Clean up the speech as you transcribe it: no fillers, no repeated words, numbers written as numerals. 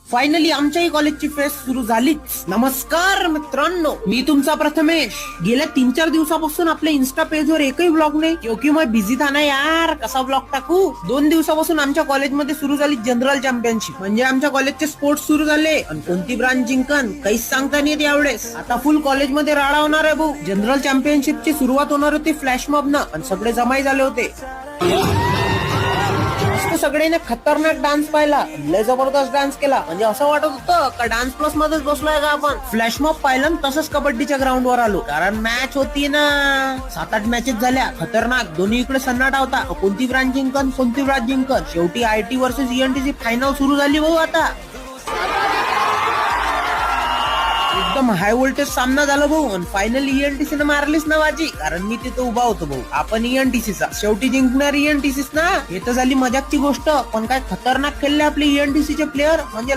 Finally आमच्याही कॉलेजची fest सुरू झालीच. नमस्कार मित्रांनो, मी तुमचा प्रथमेश. गेल्या 3-4 दिवसापासून आपल्या इन्स्टा पेजवर एकही ब्लॉग नाही, क्योंकि मैं बिझी था ना यार. कसा ब्लॉग टाकू? 2 दिवसापासून आमच्या कॉलेजमध्ये सुरू झाली जनरल चॅम्पियनशिप. म्हणजे आमच्या कॉलेजचे स्पोर्ट्स सुरू झाले आणि कोणती ब्रांच जिंकन काहीच सांगता नाही येत यावेळेस. आता फुल कॉलेजमध्ये राडा होणार आहे भाऊ. जनरल चॅम्पियनशिपची सुरुवात होणार होती फ्लॅश मॉबनं आणि सगळे जमाई झाले होते. सगळ्यांनी खतरनाक डान्स पाहिला, लय जबरदस्त डान्स केला. म्हणजे असं वाटत होतं का डान्स प्लस मध्येच बसलोय का आपण. फ्लॅश मॉब पाहिलं तसंच कबड्डीच्या ग्राउंडवर आलो, कारण मॅच होती ना. 7-8 मॅचेस झाल्या खतरनाक. दोन्ही इकडे सन्नाटा होता, कोणती ब्रांच जिंकन कोणती ब्रांच जिंकन. शेवटी आयटी वर्सेस ईएनटीसी फायनल सुरू झाली भाऊ. आता एकदम हाय व्होल्टेज सामना झाला भाऊ. आणि फायनली ईएनटीसीने मारलीच ना बाजी, कारण मी तिथे उभा होतो भाऊ. आपण ईएनटीसीचा शेवटी जिंकणार ईएनटीसीच ना. हे तर झाली मजाकची गोष्ट, पण काय खतरनाक खेळले आपले ईएनटीसीचे प्लेअर. म्हणजे